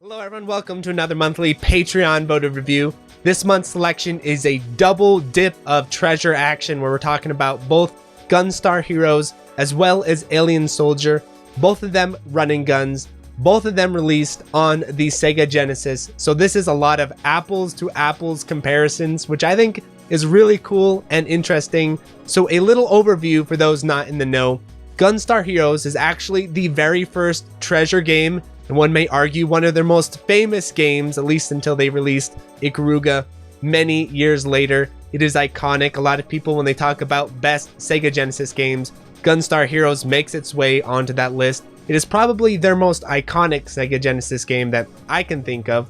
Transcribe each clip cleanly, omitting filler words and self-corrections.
Hello everyone, welcome to another monthly Patreon voted review. This month's selection is a double dip of treasure action where we're talking about both Gunstar Heroes as well as Alien Soldier, both of them running guns, both of them released on the Sega Genesis. So this is a lot of apples to apples comparisons, which I think is really cool and interesting. So a little overview for those not in the know. Gunstar Heroes is actually the very first treasure game, and one may argue one of their most famous games, at least until they released Ikaruga many years later. It is iconic. A lot of people, when they talk about best Sega Genesis games, Gunstar Heroes makes its way onto that list. It is probably their most iconic Sega Genesis game that I can think of,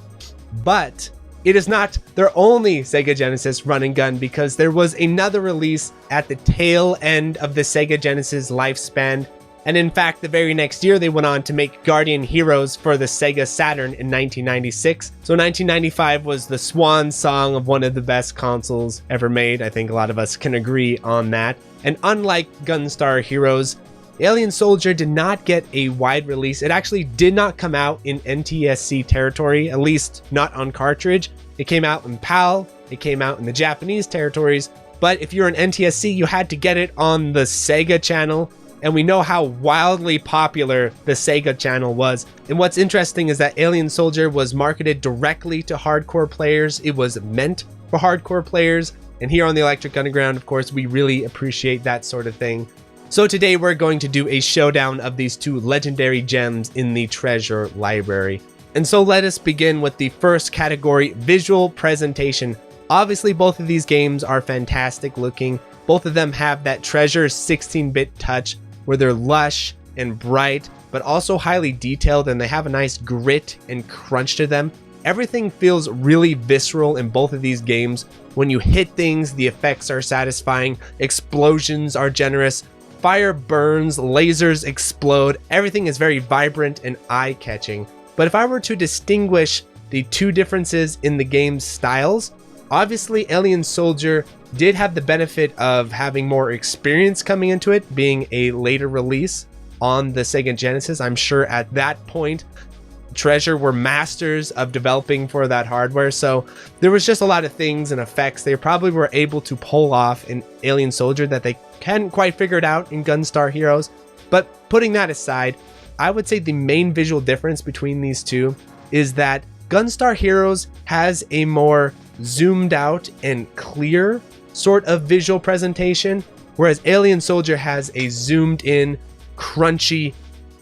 but it is not their only Sega Genesis run and gun, because there was another release at the tail end of the Sega Genesis lifespan. And in fact, the very next year, they went on to make Guardian Heroes for the Sega Saturn in 1996. So 1995 was the swan song of one of the best consoles ever made. I think a lot of us can agree on that. And unlike Gunstar Heroes, Alien Soldier did not get a wide release. It actually did not come out in NTSC territory, at least not on cartridge. It came out in PAL, it came out in the Japanese territories, but if you're an NTSC, you had to get it on the Sega channel. And we know how wildly popular the Sega channel was. And what's interesting is that Alien Soldier was marketed directly to hardcore players. It was meant for hardcore players. And here on the Electric Underground, of course, we really appreciate that sort of thing. So today we're going to do a showdown of these two legendary gems in the treasure library. And so let us begin with the first category, visual presentation. Obviously, both of these games are fantastic looking. Both of them have that treasure 16-bit touch, where they're lush and bright, but also highly detailed, and they have a nice grit and crunch to them. Everything feels really visceral in both of these games. When you hit things, the effects are satisfying, explosions are generous, fire burns, lasers explode, everything is very vibrant and eye-catching. But if I were to distinguish the two differences in the game's styles, obviously Alien Soldier did have the benefit of having more experience coming into it, being a later release on the Sega Genesis. I'm sure at that point, Treasure were masters of developing for that hardware, so there was just a lot of things and effects they probably were able to pull off in Alien Soldier that they hadn't quite figured out in Gunstar Heroes. But putting that aside, I would say the main visual difference between these two is that Gunstar Heroes has a more zoomed out and clear sort of visual presentation, whereas Alien Soldier has a zoomed in, crunchy,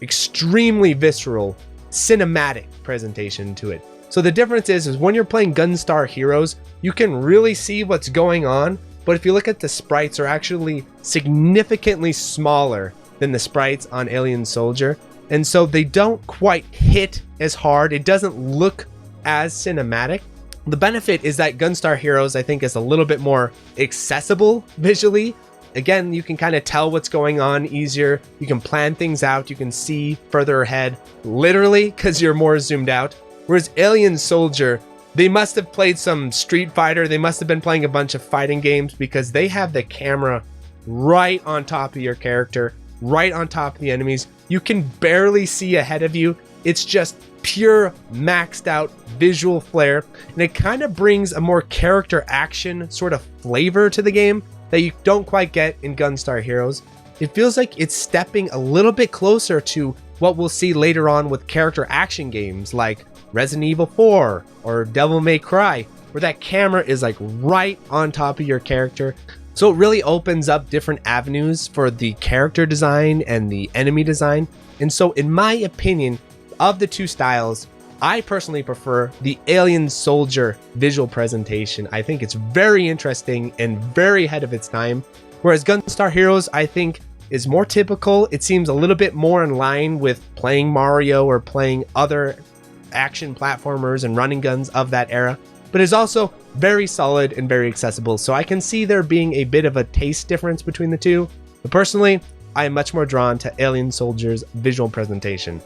extremely visceral, cinematic presentation to it. So the difference is when you're playing Gunstar Heroes, you can really see what's going on, but if you look at the sprites, are actually significantly smaller than the sprites on Alien Soldier, and so they don't quite hit as hard. It doesn't look as cinematic. The benefit is that Gunstar Heroes, I think, is a little bit more accessible visually. Again, you can kind of tell what's going on easier. You can plan things out. You can see further ahead, literally, because you're more zoomed out. Whereas Alien Soldier, they must have played some Street Fighter. They must have been playing a bunch of fighting games, because they have the camera right on top of your character, right on top of the enemies. You can barely see ahead of you. It's just pure maxed out visual flair, and it kind of brings a more character action sort of flavor to the game that you don't quite get in Gunstar Heroes. It feels like it's stepping a little bit closer to what we'll see later on with character action games like Resident Evil 4 or Devil May Cry, where that camera is like right on top of your character. So it really opens up different avenues for the character design and the enemy design. And so in my opinion, of the two styles, I personally prefer the Alien Soldier visual presentation. I think it's very interesting and very ahead of its time, whereas Gunstar Heroes, I think, is more typical. It seems a little bit more in line with playing Mario or playing other action platformers and running guns of that era, but is also very solid and very accessible. So I can see there being a bit of a taste difference between the two, but personally, I am much more drawn to Alien Soldier's visual presentation.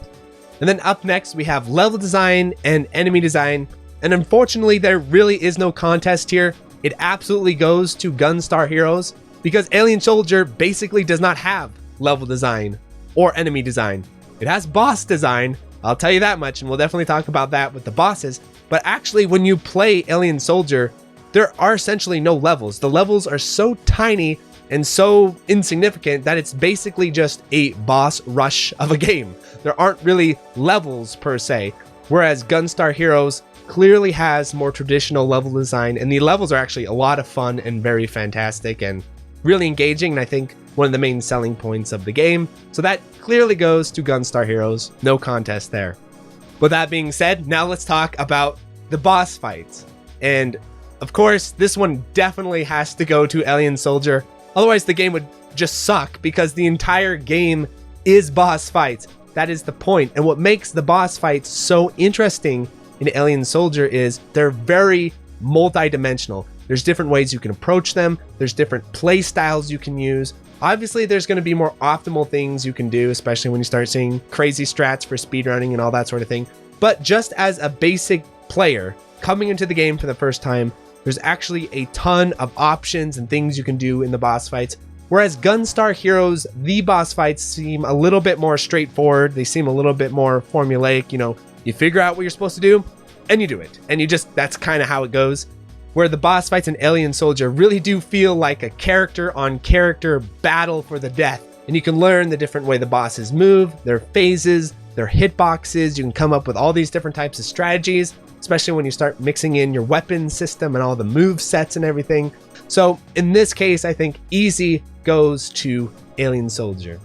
And then up next, we have level design and enemy design. And unfortunately, there really is no contest here. It absolutely goes to Gunstar Heroes, because Alien Soldier basically does not have level design or enemy design. It has boss design, I'll tell you that much, and we'll definitely talk about that with the bosses. But actually, when you play Alien Soldier, there are essentially no levels. The levels are so tiny and so insignificant that it's basically just a boss rush of a game. There aren't really levels per se, whereas Gunstar Heroes clearly has more traditional level design, and the levels are actually a lot of fun and very fantastic and really engaging, and I think one of the main selling points of the game. So that clearly goes to Gunstar Heroes, no contest there. With that being said, now let's talk about the boss fights. And of course, this one definitely has to go to Alien Soldier. Otherwise, the game would just suck because the entire game is boss fights. That is the point. And what makes the boss fights so interesting in Alien Soldier is they're very multi-dimensional. There's different ways you can approach them. There's different play styles you can use. Obviously, there's going to be more optimal things you can do, especially when you start seeing crazy strats for speedrunning and all that sort of thing. But just as a basic player coming into the game for the first time, there's actually a ton of options and things you can do in the boss fights. Whereas Gunstar Heroes, the boss fights seem a little bit more straightforward. They seem a little bit more formulaic. You know, you figure out what you're supposed to do and you do it. And that's kind of how it goes. Where the boss fights in Alien Soldier really do feel like a character on character battle for the death. And you can learn the different way the bosses move, their phases, their hitboxes. You can come up with all these different types of strategies, especially when you start mixing in your weapon system and all the move sets and everything. So in this case, I think easy goes to Alien Soldier.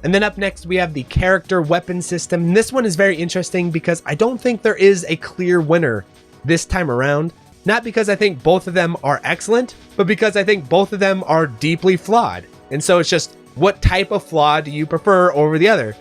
And then up next, we have the character weapon system. And this one is very interesting because I don't think there is a clear winner this time around. Not because I think both of them are excellent, but because I think both of them are deeply flawed. And so it's just, what type of flaw do you prefer over the other?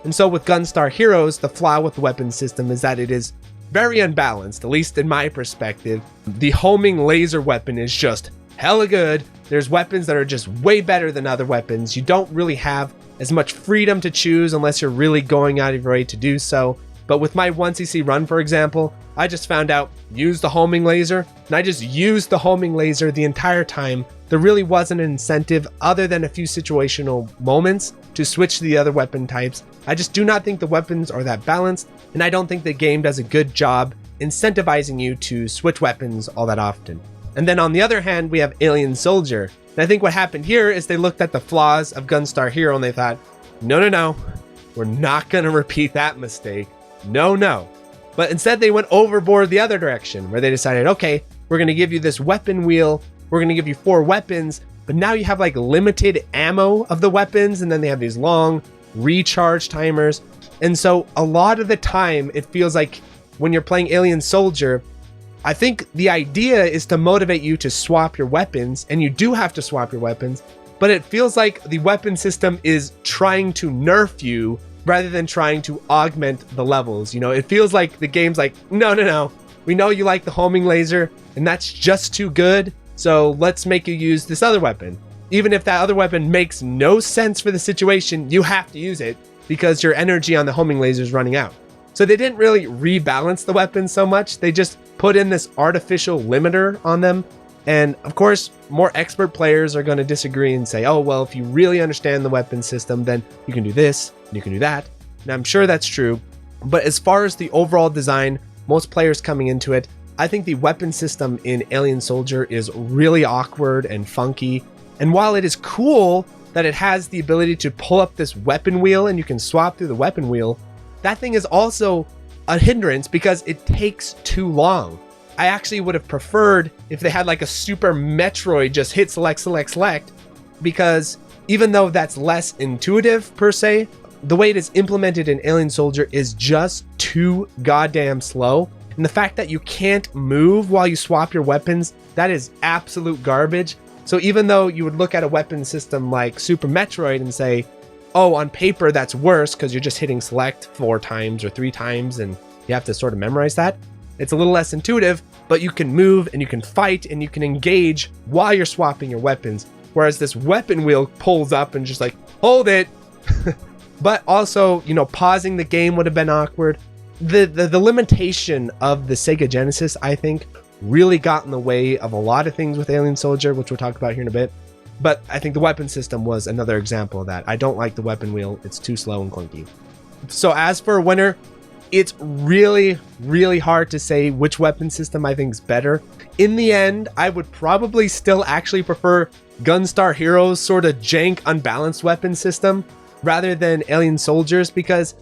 And so with Gunstar Heroes, the flaw with the weapon system is that it is very unbalanced, at least in my perspective. The homing laser weapon is just hella good. There's weapons that are just way better than other weapons. You don't really have as much freedom to choose unless you're really going out of your way to do so. But with my 1cc run, for example, I just found out, use the homing laser, and I just used the homing laser the entire time. There really wasn't an incentive other than a few situational moments to switch to the other weapon types. I just do not think the weapons are that balanced, and I don't think the game does a good job incentivizing you to switch weapons all that often. And then on the other hand, we have Alien Soldier. And I think what happened here is they looked at the flaws of Gunstar Hero and they thought, no, we're not going to repeat that mistake. No. But instead they went overboard the other direction where they decided, okay, we're going to give you this weapon wheel. We're going to give you 4 weapons, but now you have like limited ammo of the weapons. And then they have these long recharge timers. And so a lot of the time it feels like when you're playing Alien Soldier, I think the idea is to motivate you to swap your weapons, and you do have to swap your weapons, but it feels like the weapon system is trying to nerf you rather than trying to augment the levels. You know, it feels like the game's like, no. We know you like the homing laser, and that's just too good, so let's make you use this other weapon. Even if that other weapon makes no sense for the situation, you have to use it because your energy on the homing laser is running out. So they didn't really rebalance the weapons so much. They just put in this artificial limiter on them. And of course, more expert players are going to disagree and say, oh, well, if you really understand the weapon system, then you can do this, and you can do that. And I'm sure that's true. But as far as the overall design, most players coming into it, I think the weapon system in Alien Soldier is really awkward and funky. And while it is cool that it has the ability to pull up this weapon wheel and you can swap through the weapon wheel, that thing is also a hindrance because it takes too long. I actually would have preferred if they had like a Super Metroid, just hit select, because even though that's less intuitive per se, the way it is implemented in Alien Soldier is just too goddamn slow. And the fact that you can't move while you swap your weapons, that is absolute garbage. So even though you would look at a weapon system like Super Metroid and say, oh, on paper that's worse because you're just hitting select 4 times or 3 times and you have to sort of memorize that. It's a little less intuitive, but you can move and you can fight and you can engage while you're swapping your weapons. Whereas this weapon wheel pulls up and just like, hold it. But also, you know, pausing the game would have been awkward. The limitation of the Sega Genesis, I think, really got in the way of a lot of things with Alien Soldier, which we'll talk about here in a bit. But I think the weapon system was another example of that. I don't like the weapon wheel. It's too slow and clunky. So as for a winner, It's really, really hard to say which weapon system I think is better. In the end, I would probably still actually prefer Gunstar Heroes' sort of jank, unbalanced weapon system rather than Alien Soldiers, because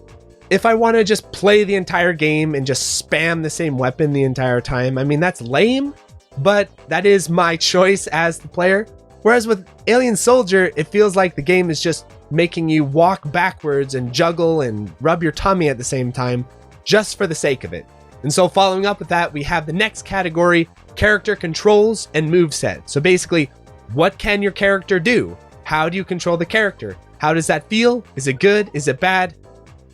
if I want to just play the entire game and just spam the same weapon the entire time, I mean, that's lame, but that is my choice as the player. Whereas with Alien Soldier, it feels like the game is just making you walk backwards and juggle and rub your tummy at the same time, just for the sake of it. And so following up with that, we have the next category, character controls and moveset. So basically, what can your character do? How do you control the character? How does that feel? Is it good? Is it bad?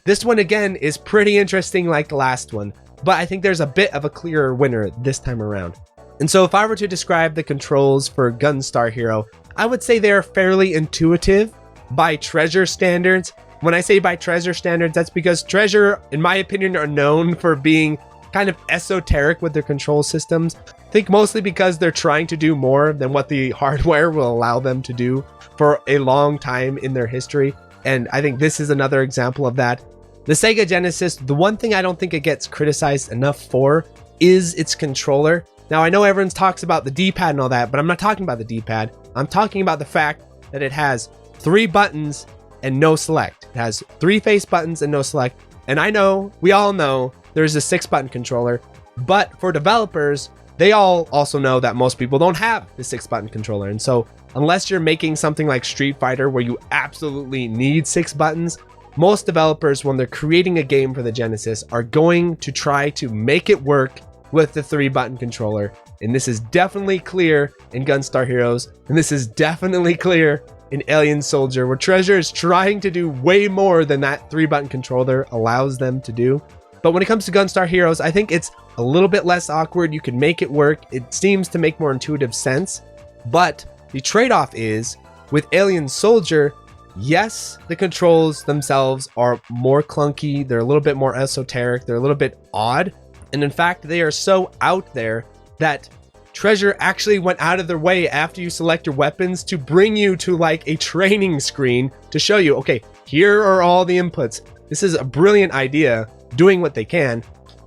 This one again is pretty interesting like the last one, but I think there's a bit of a clearer winner this time around. And so if I were to describe the controls for Gunstar Hero, I would say they're fairly intuitive by Treasure standards. When I say by Treasure standards, that's because Treasure, in my opinion, are known for being kind of esoteric with their control systems. I think mostly because they're trying to do more than what the hardware will allow them to do for a long time in their history. And I think this is another example of that. The Sega Genesis, the one thing I don't think it gets criticized enough for is its controller. Now, I know everyone talks about the D-pad and all that, but I'm not talking about the D-pad. I'm talking about the fact that it has 3 buttons and no select. It has 3 face buttons and no select. And I know, we all know, there's a 6-button controller, but for developers, they all also know that most people don't have the 6-button controller. And so unless you're making something like Street Fighter where you absolutely need 6 buttons, most developers, when they're creating a game for the Genesis, are going to try to make it work with the 3-button controller. And this is definitely clear in Gunstar Heroes, and this is definitely clear in Alien Soldier, where Treasure is trying to do way more than that 3-button controller allows them to do. But when it comes to Gunstar Heroes, I think it's a little bit less awkward. You can make it work. It seems to make more intuitive sense. But the trade-off is, with Alien Soldier, yes, the controls themselves are more clunky. They're a little bit more esoteric. They're a little bit odd. And in fact, they are so out there that Treasure actually went out of their way after you select your weapons to bring you to like a training screen to show you, okay, here are all the inputs. This is a brilliant idea, doing what they can.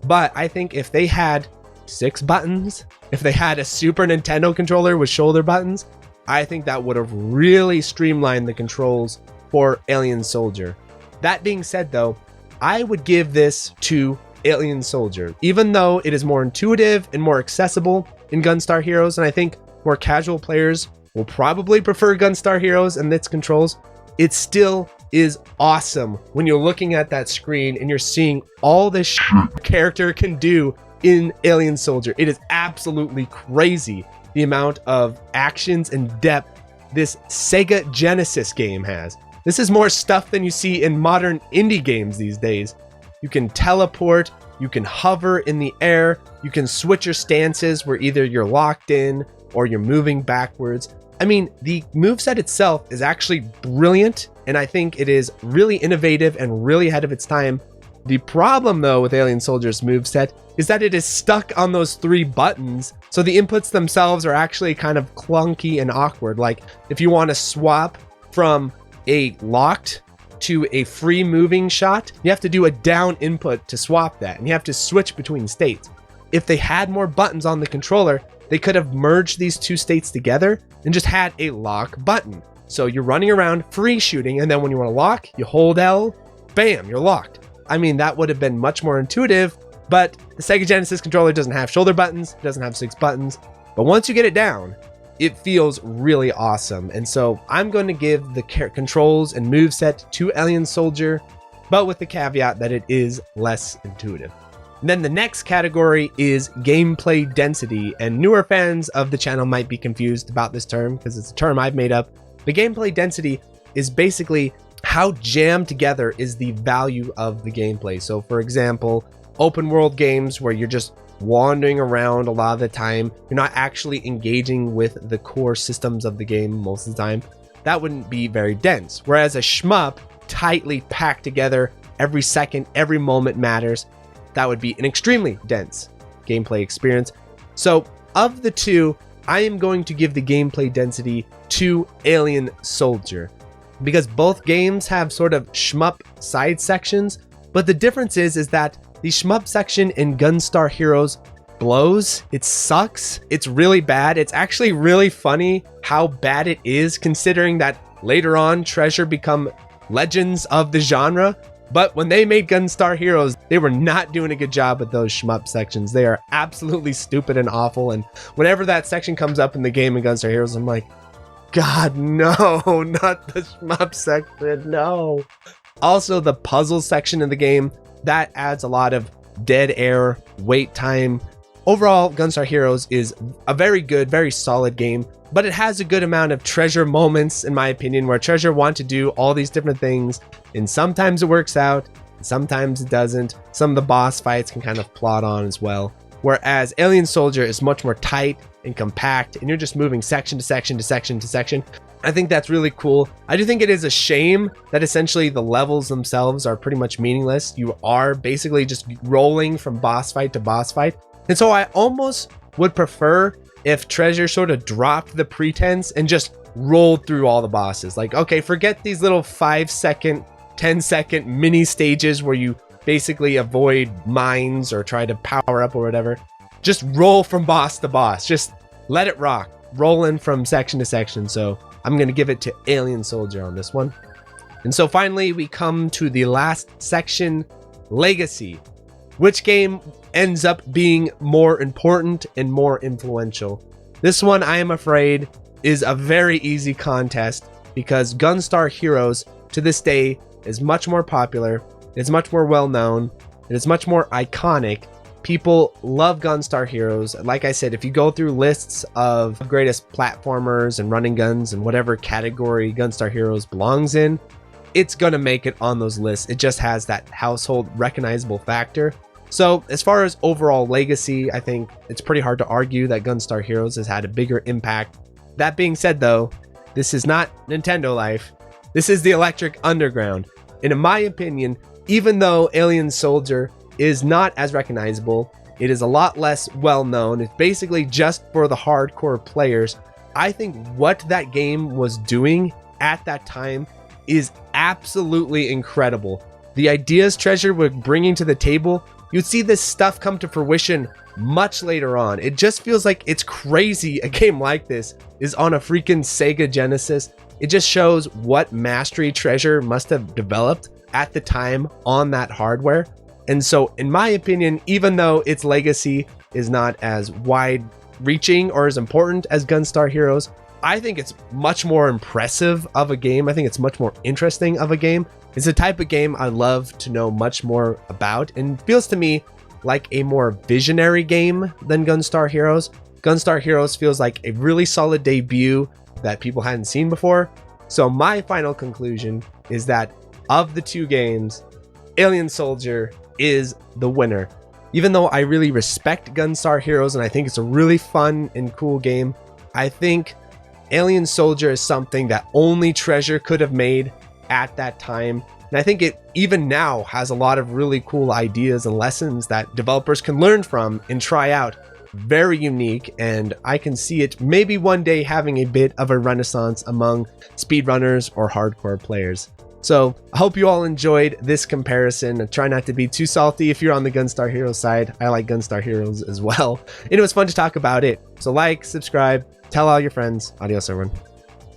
But I think if they had 6 buttons, if they had a Super Nintendo controller with shoulder buttons, I think that would have really streamlined the controls for Alien Soldier. That being said though, I would give this to Alien Soldier, even though it is more intuitive and more accessible in Gunstar Heroes, and I think more casual players will probably prefer Gunstar Heroes and its controls. It still is awesome when you're looking at that screen and you're seeing all this shit character can do in Alien Soldier. It is absolutely crazy the amount of actions and depth this Sega Genesis game has. This is more stuff than you see in modern indie games these days. You can teleport, you can hover in the air, you can switch your stances where either you're locked in or you're moving backwards. I mean, the moveset itself is actually brilliant, and I think it is really innovative and really ahead of its time. The problem though with Alien Soldier's moveset is that it is stuck on those 3 buttons, so the inputs themselves are actually kind of clunky and awkward. Like if you want to swap from a locked to a free moving shot, you have to do a down input to swap that, and you have to switch between states. If they had more buttons on the controller, they could have merged these 2 states together and just had a lock button. So you're running around free shooting, and then when you want to lock, you hold L, bam, you're locked. I mean, that would have been much more intuitive, but the Sega Genesis controller doesn't have shoulder buttons, it doesn't have 6 buttons, but once you get it down, it feels really awesome. And so I'm going to give the controls and moveset to Alien Soldier, but with the caveat that it is less intuitive. And then the next category is gameplay density, and newer fans of the channel might be confused about this term because it's a term I've made up. The gameplay density is basically how jammed together is the value of the gameplay. So for example, open world games where you're just wandering around a lot of the time, you're not actually engaging with the core systems of the game most of the time, that wouldn't be very dense. Whereas a shmup, tightly packed together, every second, every moment matters, that would be an extremely dense gameplay experience. So of the two, I am going to give the gameplay density to Alien Soldier, because both games have sort of shmup side sections, but the difference is that the shmup section in Gunstar Heroes blows. It sucks. It's really bad. It's actually really funny how bad it is, considering that later on Treasure become legends of the genre. But when they made Gunstar Heroes, they were not doing a good job with those shmup sections. They are absolutely stupid and awful. And whenever that section comes up in the game in Gunstar Heroes, I'm like, God, no, not the shmup section, no. Also, the puzzle section of the game, that adds a lot of dead air, wait time. Overall, Gunstar Heroes is a very good, very solid game, but it has a good amount of Treasure moments, in my opinion, where Treasure want to do all these different things, and sometimes it works out, sometimes it doesn't. Some of the boss fights can kind of plod on as well. Whereas Alien Soldier is much more tight and compact, and you're just moving section to section to section to section. I think that's really cool. I do think it is a shame that essentially the levels themselves are pretty much meaningless. You are basically just rolling from boss fight to boss fight. And so I almost would prefer if Treasure sort of dropped the pretense and just rolled through all the bosses. Like, okay, forget these little 5-second, 10-second mini stages where you basically avoid mines or try to power up or whatever. Just roll from boss to boss. Just let it rock. Roll in from section to section. So I'm going to give it to Alien Soldier on this one. And so finally, we come to the last section, Legacy. Which game ends up being more important and more influential? This one, I am afraid, is a very easy contest because Gunstar Heroes to this day is much more popular, it's much more well known, and it's much more iconic. People love Gunstar Heroes. Like I said, if you go through lists of greatest platformers and running guns and whatever category Gunstar Heroes belongs in, it's gonna make it on those lists. It just has that household recognizable factor. So as far as overall legacy, I think it's pretty hard to argue that Gunstar Heroes has had a bigger impact. That being said though, this is not Nintendo Life. This is the Electric Underground. And in my opinion, even though Alien Soldier is not as recognizable, it is a lot less well known. It's basically just for the hardcore players. I think what that game was doing at that time is absolutely incredible. The ideas Treasure was bringing to the table, you'd see this stuff come to fruition much later on. It just feels like it's crazy a game like this is on a freaking Sega Genesis. It just shows what mastery Treasure must have developed at the time on that hardware. And so in my opinion, even though its legacy is not as wide reaching or as important as Gunstar Heroes, I think it's much more impressive of a game. I think it's much more interesting of a game. It's the type of game I love to know much more about, and feels to me like a more visionary game than Gunstar Heroes. Gunstar Heroes feels like a really solid debut that people hadn't seen before. So my final conclusion is that of the two games, Alien Soldier is the winner. Even though I really respect Gunstar Heroes and I think it's a really fun and cool game, I think Alien Soldier is something that only Treasure could have made at that time. And I think it even now has a lot of really cool ideas and lessons that developers can learn from and try out. Very unique, and I can see it maybe one day having a bit of a renaissance among speedrunners or hardcore players. So I hope you all enjoyed this comparison. Try not to be too salty if you're on the Gunstar Heroes side. I like Gunstar Heroes as well, and it was fun to talk about it. So like, subscribe, tell all your friends. Adios, everyone.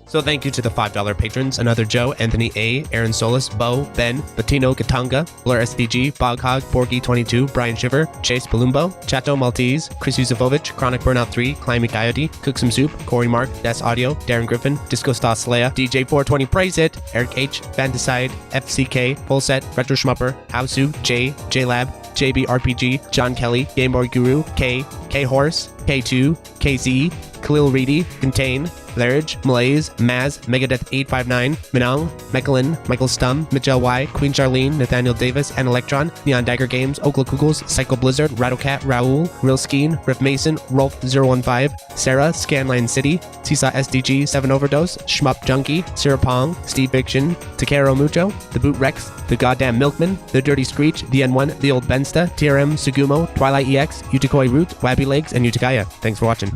So thank you to the $5 patrons: Another Joe, Anthony A, Aaron Solis, Bo, Ben, Latino Katanga, Blur SDG, Boghog, Borgie22, Brian Shiver, Chase Palumbo, Chato Maltese, Chris Yusufovich, Chronic Burnout 3, Climby Coyote, Cook Some Soup, Corey Mark, Des Audio, Darren Griffin, Disco Stas Leia, DJ420 Praise It, Eric H, Fantaside, FCK, Fullset, Retro Schmupper, Hausu, J, JLab, JB RPG, John Kelly, Game Boy Guru, K, K Horse, K2, KZ, Khalil Reedy, Contain, Larridge, Malaise, Maz, Megadeth 859, Minang, Mechalin, Michael Stum, Mitchell Y, Queen Charlene, Nathaniel Davis, and Electron, Neon Dagger Games, Okla Kugels, Psycho Blizzard, Rattlecat, Raoul, Real Skeen, Riff Mason, Rolf015, Sarah, Scanline City, Seesaw SDG, 7 Overdose, Shmup Junkie, Sarah Pong, Steve Fiction, Takero Mucho, The Boot Rex, The Goddamn Milkman, The Dirty Screech, The N1, The Old Bensta, TRM, Sugumo, Twilight EX, Utakoi Root, Wabby Legs, and Utakaya. Thanks for watching.